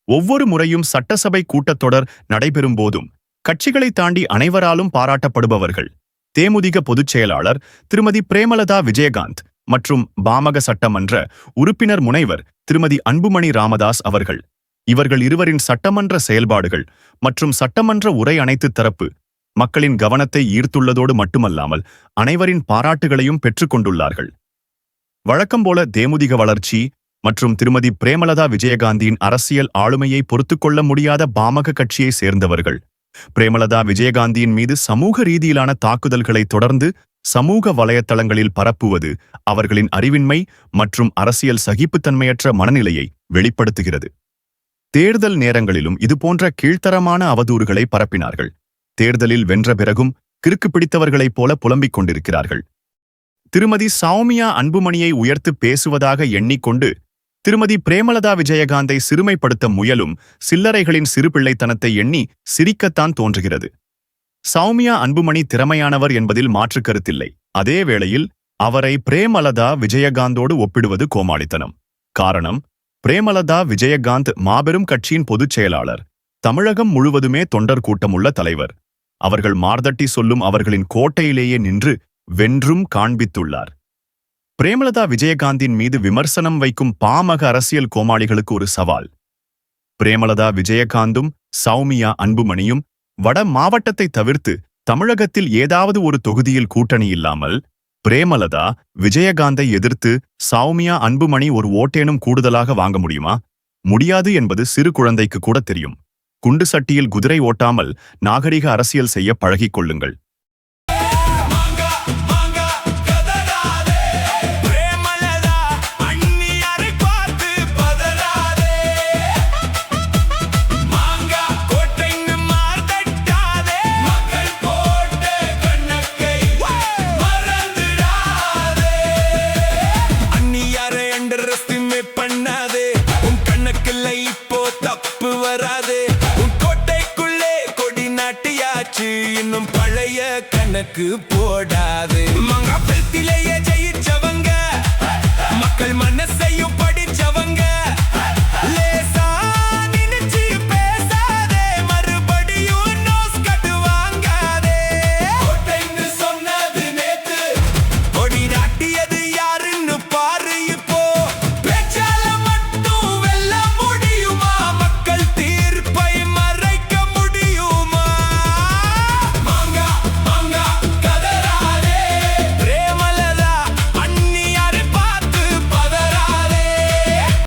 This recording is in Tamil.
ஒவ்வொரு முறையும் சட்டசபை கூட்டத்தொடர் நடைபெறும் போதும் கட்சிகளை தாண்டி அனைவராலும் பாராட்டப்படுபவர்கள் தேமுதிக பொதுச் செயலாளர் திருமதி பிரேமலதா விஜயகாந்த் மற்றும் பாமக சட்டமன்ற உறுப்பினர் முனைவர் திருமதி அன்புமணி ராமதாஸ் அவர்கள். இவர்கள் இருவரின் சட்டமன்ற செயல்பாடுகள் மற்றும் சட்டமன்ற உரை அனைத்து தரப்பு மக்களின் கவனத்தை ஈர்த்துள்ளதோடு மட்டுமல்லாமல் அனைவரின் பாராட்டுகளையும் பெற்றுக்கொண்டுள்ளார்கள். வழக்கம்போல தேமுதிக வளர்ச்சி மற்றும் திருமதி பிரேமலதா விஜயகாந்தின் அரசியல் ஆளுமையை பொறுத்துக்கொள்ள முடியாத பாமக கட்சியை சேர்ந்தவர்கள் பிரேமலதா விஜயகாந்தியின் மீது சமூக ரீதியிலான தாக்குதல்களை தொடர்ந்து சமூக வலைத்தளங்களில் பரப்புவது அவர்களின் அறிவின்மை மற்றும் அரசியல் சகிப்புத்தன்மையற்ற மனநிலையை வெளிப்படுத்துகிறது. தேர்தல் நேரங்களிலும் இதுபோன்ற கீழ்த்தரமான அவதூறுகளை பரப்பினார்கள். தேர்தலில் வென்ற பிறகும் கிறுக்கு பிடித்தவர்களைப் போல புலம்பிக் கொண்டிருக்கிறார்கள். திருமதி சௌமியா அன்புமணியை உயர்த்து பேசுவதாக எண்ணிக்கொண்டு திருமதி பிரேமலதா விஜயகாந்தை சிறுமைப்படுத்த முயலும் சில்லறைகளின் சிறுபிள்ளைத்தனத்தை எண்ணி சிரிக்கத்தான் தோன்றுகிறது. சௌமியா அன்புமணி திறமையானவர் என்பதில் மாற்று கருத்தில்லை. அதே வேளையில் அவரை பிரேமலதா விஜயகாந்தோடு ஒப்பிடுவது கோமாளித்தனம். காரணம், பிரேமலதா விஜயகாந்த் மாபெரும் கட்சியின் பொதுச் செயலாளர், தமிழகம் முழுவதுமே தொண்டர் கூட்டமுள்ள தலைவர். அவர்கள் மார்தட்டி சொல்லும் அவர்களின் கோட்டையிலேயே நின்று வென்றும் காண்பித்துள்ளார். பிரேமலதா விஜயகாந்தின் மீது விமர்சனம் வைக்கும் பாமக அரசியல் கோமாளிகளுக்கு ஒரு சவால். பிரேமலதா விஜயகாந்தும் சௌமியா அன்புமணியும் வட மாவட்டத்தை தவிர்த்து தமிழகத்தில் ஏதாவது ஒரு தொகுதியில் கூட்டணி இல்லாமல் பிரேமலதா விஜயகாந்தை எதிர்த்து சௌமியா அன்புமணி ஒரு ஓட்டேனும் கூடுதலாக வாங்க முடியுமா? முடியாது என்பது சிறு குழந்தைக்கு கூட தெரியும். குண்டு சட்டியில் குதிரை ஓட்டாமல் நாகரிக அரசியல் செய்ய பழகிக் கொள்ளுங்கள். இன்னும் பழைய கணக்கு போடாது.